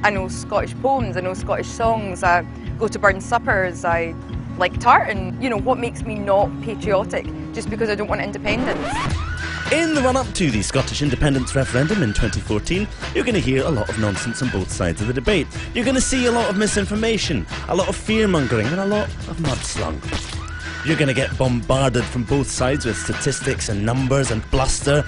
I know Scottish poems, I know Scottish songs, I go to burn suppers, I like tartan. You know, what makes me not patriotic just because I don't want independence? In the run-up to the Scottish independence referendum in 2014, you're going to hear a lot of nonsense on both sides of the debate. You're going to see a lot of misinformation, a lot of fear-mongering and a lot of mudslung. You're going to get bombarded from both sides with statistics and numbers and bluster,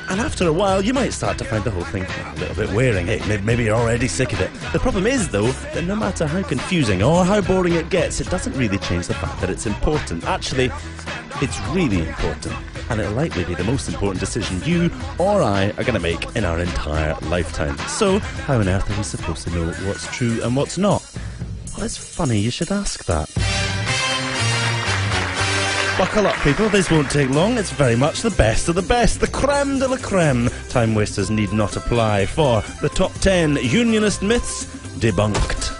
and after a while you might start to find the whole thing a little bit wearing. Hey, maybe you're already sick of it. The problem is, though, that no matter how confusing or how boring it gets, it doesn't really change the fact that it's important. Actually, it's really important, and it'll likely be the most important decision you or I are going to make in our entire lifetime. So, how on earth are we supposed to know what's true and what's not? Well, it's funny you should ask that. Buckle up, people, this won't take long. It's very much the best of the best, the creme de la creme. Time wasters need not apply for the top 10 Unionist myths debunked.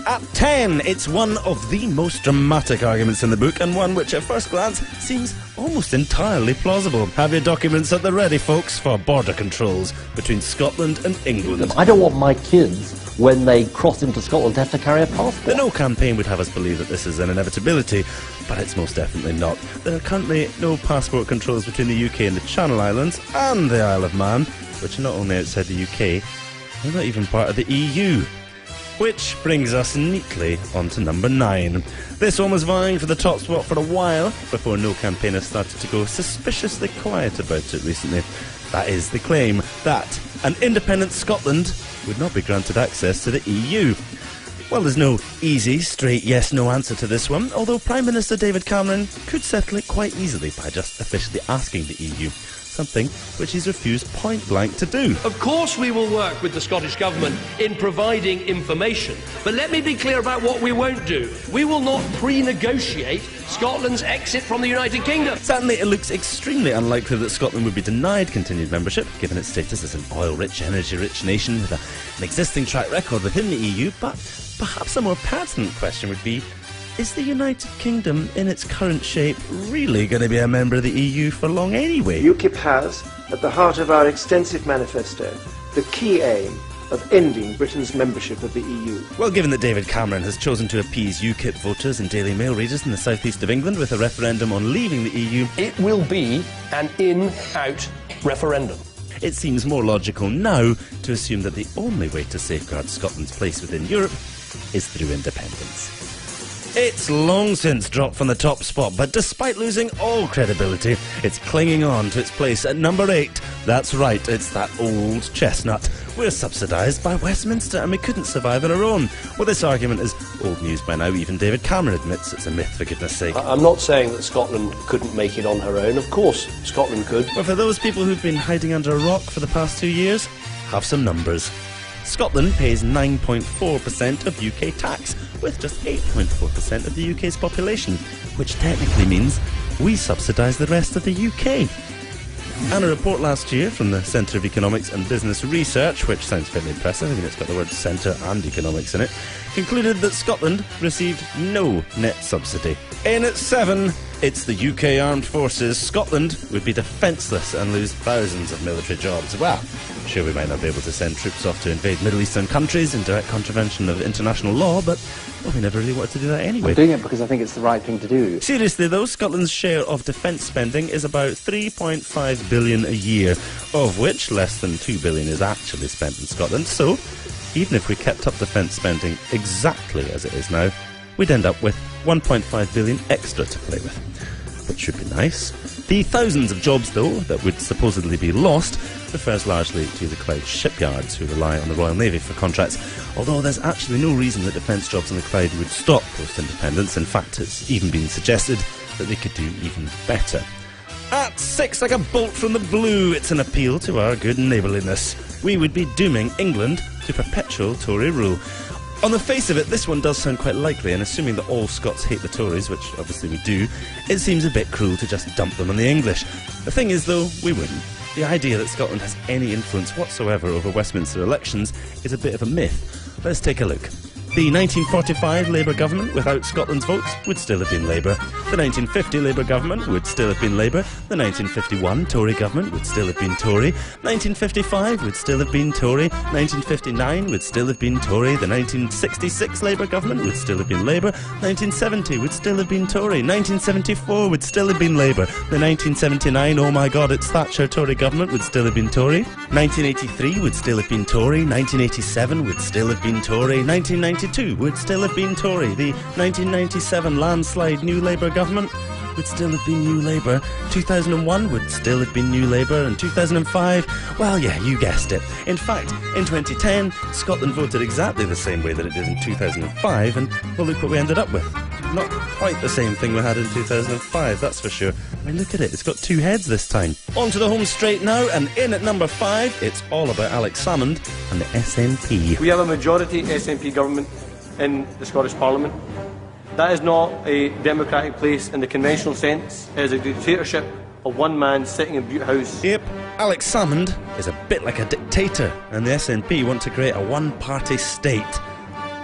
At 10, it's one of the most dramatic arguments in the book, and one which at first glance seems almost entirely plausible. Have your documents at the ready, folks, for border controls between Scotland and England. I don't want my kids, when they cross into Scotland, to have to carry a passport. The No campaign would have us believe that this is an inevitability, but it's most definitely not. There are currently no passport controls between the UK and the Channel Islands and the Isle of Man, which are not only outside the UK, they're not even part of the EU. Which brings us neatly onto number 9. This one was vying for the top spot for a while, before No campaigners started to go suspiciously quiet about it recently. That is the claim that an independent Scotland would not be granted access to the EU. Well, there's no easy, straight yes-no answer to this one, although Prime Minister David Cameron could settle it quite easily by just officially asking the EU, something which he's refused point-blank to do. Of course we will work with the Scottish Government in providing information, but let me be clear about what we won't do. We will not pre-negotiate Scotland's exit from the United Kingdom. Certainly it looks extremely unlikely that Scotland would be denied continued membership, given its status as an oil-rich, energy-rich nation with an existing track record within the EU, but perhaps a more pertinent question would be, is the United Kingdom, in its current shape, really going to be a member of the EU for long anyway? UKIP has, at the heart of our extensive manifesto, the key aim of ending Britain's membership of the EU. Well, given that David Cameron has chosen to appease UKIP voters and Daily Mail readers in the southeast of England with a referendum on leaving the EU, it will be an in-out referendum. It seems more logical now to assume that the only way to safeguard Scotland's place within Europe is through independence. It's long since dropped from the top spot, but despite losing all credibility, it's clinging on to its place at number 8. That's right, it's that old chestnut. We're subsidised by Westminster and we couldn't survive on our own. Well, this argument is old news by now. Even David Cameron admits it's a myth, for goodness sake. I'm not saying that Scotland couldn't make it on her own. Of course, Scotland could. But for those people who've been hiding under a rock for the past 2 years, have some numbers. Scotland pays 9.4% of UK tax, with just 8.4% of the UK's population, which technically means we subsidise the rest of the UK. And a report last year from the Centre of Economics and Business Research, which sounds fairly impressive, I mean it's got the word centre and economics in it, concluded that Scotland received no net subsidy. In at 7, it's the UK Armed Forces. Scotland would be defenceless and lose thousands of military jobs. Well, sure, we might not be able to send troops off to invade Middle Eastern countries in direct contravention of international law, but well, we never really wanted to do that anyway. I'm doing it because I think it's the right thing to do. Seriously though, Scotland's share of defence spending is about 3.5 billion a year, of which less than 2 billion is actually spent in Scotland. So, even if we kept up defence spending exactly as it is now, we'd end up with 1.5 billion extra to play with, which should be nice. The thousands of jobs, though, that would supposedly be lost refers largely to the Clyde shipyards, who rely on the Royal Navy for contracts, although there's actually no reason that defence jobs in the Clyde would stop post-independence. In fact, it's even been suggested that they could do even better. At 6, like a bolt from the blue, it's an appeal to our good neighbourliness. We would be dooming England to perpetual Tory rule. On the face of it, this one does sound quite likely, and assuming that all Scots hate the Tories, which obviously we do, it seems a bit cruel to just dump them on the English. The thing is, though, we wouldn't. The idea that Scotland has any influence whatsoever over Westminster elections is a bit of a myth. Let's take a look. The 1945 Labour government, without Scotland's votes, would still have been Labour. The 1950 Labour government would still have been Labour. The 1951 Tory government would still have been Tory. 1955 would still have been Tory. 1959 would still have been Tory. The 1966 Labour government would still have been Labour. 1970 would still have been Tory. 1974 would still have been Labour. The 1979, oh my God, it's Thatcher Tory government would still have been Tory. 1983 would still have been Tory. 1987 would still have been Tory. 1992 would still have been Tory. The 1997 landslide New Labour government would still have been New Labour. 2001 would still have been New Labour. And 2005, well, yeah, you guessed it. In fact, in 2010, Scotland voted exactly the same way that it did in 2005, and well, look what we ended up with. Not quite the same thing we had in 2005, that's for sure. I mean, look at it, it's got two heads this time. On to the home straight now, and in at number 5, it's all about Alex Salmond and the SNP. We have a majority SNP government in the Scottish Parliament. That is not a democratic place in the conventional sense. It is a dictatorship of one man sitting in Butte House. Yep, Alex Salmond is a bit like a dictator, and the SNP want to create a one-party state.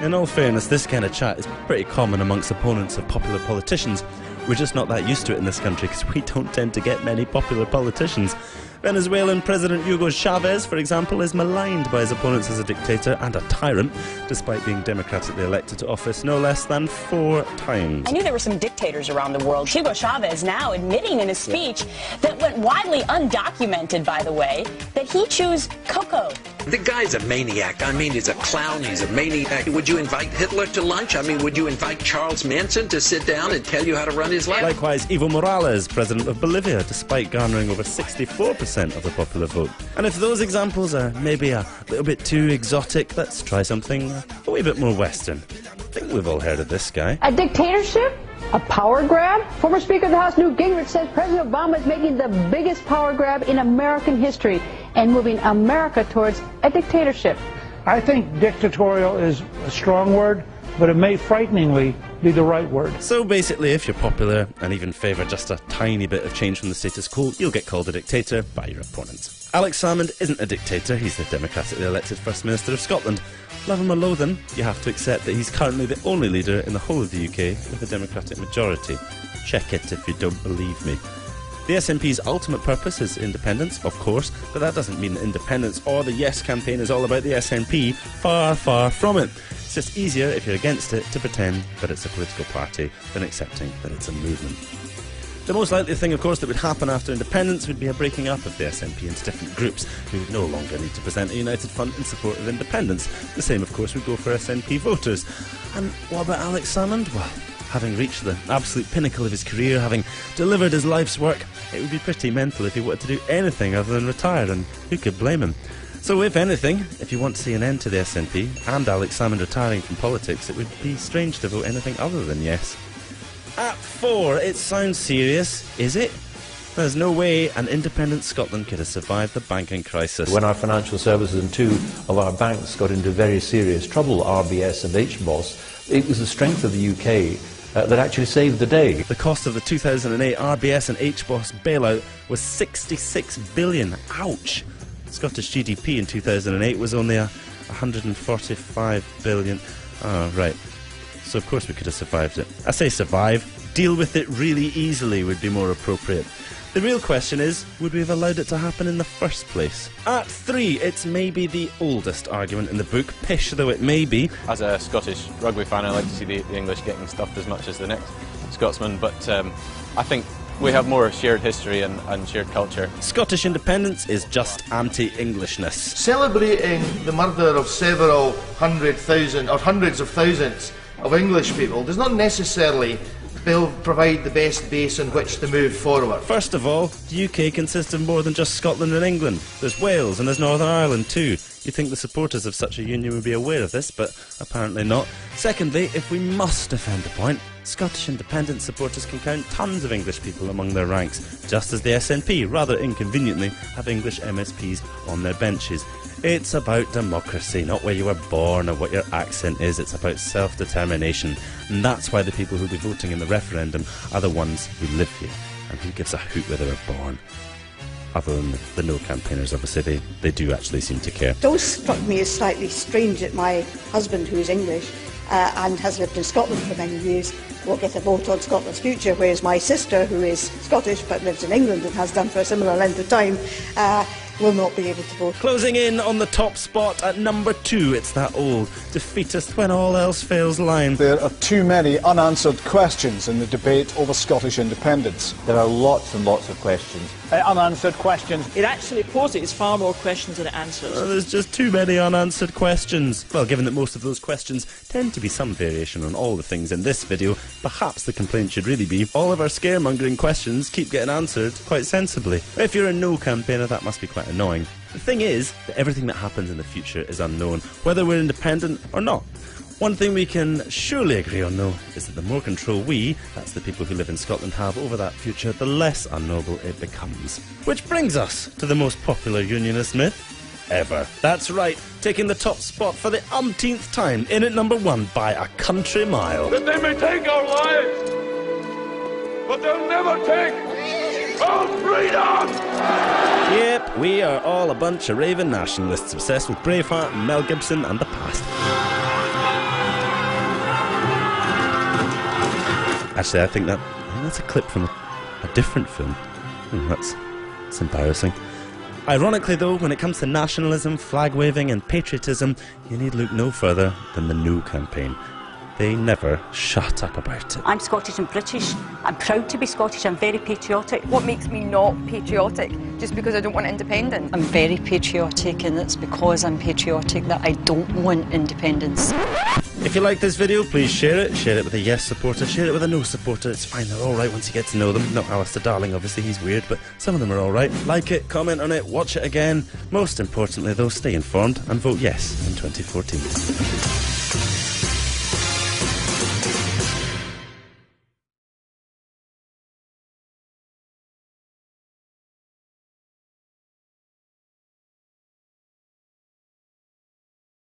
In all fairness, this kind of chat is pretty common amongst opponents of popular politicians. We're just not that used to it in this country because we don't tend to get many popular politicians. Venezuelan President Hugo Chavez, for example, is maligned by his opponents as a dictator and a tyrant, despite being democratically elected to office no less than 4 times. I knew there were some dictators around the world. Hugo Chavez now admitting in a speech that went widely undocumented, by the way, that he chews cocoa. The guy's a maniac. I mean, he's a clown. He's a maniac. Would you invite Hitler to lunch? I mean, would you invite Charles Manson to sit down and tell you how to run his life? Likewise, Evo Morales, president of Bolivia, despite garnering over 64% of the popular vote. And if those examples are maybe a little bit too exotic, let's try something a wee bit more Western. I think we've all heard of this guy. A dictatorship? A power grab? Former Speaker of the House Newt Gingrich says President Obama is making the biggest power grab in American history and moving America towards a dictatorship. I think dictatorial is a strong word, but it may frighteningly be the right word. So basically, if you're popular and even favour just a tiny bit of change from the status quo, you'll get called a dictator by your opponents. Alex Salmond isn't a dictator, he's the democratically elected First Minister of Scotland. Love him or loathe him, you have to accept that he's currently the only leader in the whole of the UK with a democratic majority. Check it if you don't believe me. The SNP's ultimate purpose is independence, of course, but that doesn't mean that independence or the Yes campaign is all about the SNP. Far, far from it. It's just easier, if you're against it, to pretend that it's a political party than accepting that it's a movement. The most likely thing, of course, that would happen after independence would be a breaking up of the SNP into different groups who would no longer need to present a united front in support of independence. The same, of course, would go for SNP voters. And what about Alex Salmond? Well, having reached the absolute pinnacle of his career, having delivered his life's work, it would be pretty mental if he wanted to do anything other than retire, and who could blame him? So if anything, if you want to see an end to the SNP and Alex Salmond retiring from politics, it would be strange to vote anything other than yes. At 4, it sounds serious, is it? There's no way an independent Scotland could have survived the banking crisis. When our financial services and 2 of our banks got into very serious trouble, RBS and HBOS, it was the strength of the UK that actually saved the day. The cost of the 2008 RBS and HBOS bailout was 66 billion. Ouch! Scottish GDP in 2008 was only 145 billion. Oh, right. So of course we could have survived it. I say survive. Deal with it really easily would be more appropriate. The real question is, would we have allowed it to happen in the first place? At 3, it's maybe the oldest argument in the book, pish though it may be. As a Scottish rugby fan, I like to see the English getting stuffed as much as the next Scotsman, but I think we have more shared history and shared culture. Scottish independence is just anti-Englishness. Celebrating the murder of several hundreds of thousands of English people does not necessarily provide the best base on which to move forward. First of all, the UK consists of more than just Scotland and England. There's Wales and there's Northern Ireland too. You'd think the supporters of such a union would be aware of this, but apparently not. Secondly, if we must defend the point, Scottish independence supporters can count tons of English people among their ranks, just as the SNP, rather inconveniently, have English MSPs on their benches. It's about democracy, not where you were born or what your accent is. It's about self-determination. And that's why the people who'll be voting in the referendum are the ones who live here. And who gives a hoot where they were born? Other than the no campaigners, obviously, they do actually seem to care. It always struck me as slightly strange that my husband, who is English, and has lived in Scotland for many years will get a vote on Scotland's future, whereas my sister, who is Scottish but lives in England and has done for a similar length of time, will not be able to vote. Closing in on the top spot at number 2, it's that old defeatist when all else fails line. There are too many unanswered questions in the debate over Scottish independence. There are lots and lots of questions. Unanswered questions. It actually poses far more questions than it answers. There's just too many unanswered questions. Well, given that most of those questions tend to be some variation on all the things in this video, perhaps the complaint should really be all of our scaremongering questions keep getting answered quite sensibly. If you're a no campaigner, that must be quite annoying. The thing is that everything that happens in the future is unknown, whether we're independent or not. One thing we can surely agree on, though, is that the more control we, that's the people who live in Scotland, have over that future, the less unknowable it becomes. Which brings us to the most popular Unionist myth ever. That's right, taking the top spot for the umpteenth time, in at number 1 by a country mile. That they may take our lives, but they'll never take our freedom! Yep, we are all a bunch of raving nationalists obsessed with Braveheart, Mel Gibson and the past. Actually, I think that's a clip from a different film. That's embarrassing. Ironically, though, when it comes to nationalism, flag-waving and patriotism, you need look no further than the No campaign. They never shut up about it. I'm Scottish and British. I'm proud to be Scottish. I'm very patriotic. What makes me not patriotic? Just because I don't want independence? I'm very patriotic, and it's because I'm patriotic that I don't want independence. If you like this video, please share it. Share it with a yes supporter, share it with a no supporter. It's fine, they're alright once you get to know them. Not Alistair Darling, obviously, he's weird, but some of them are alright. Like it, comment on it, watch it again. Most importantly, though, stay informed and vote yes in 2014.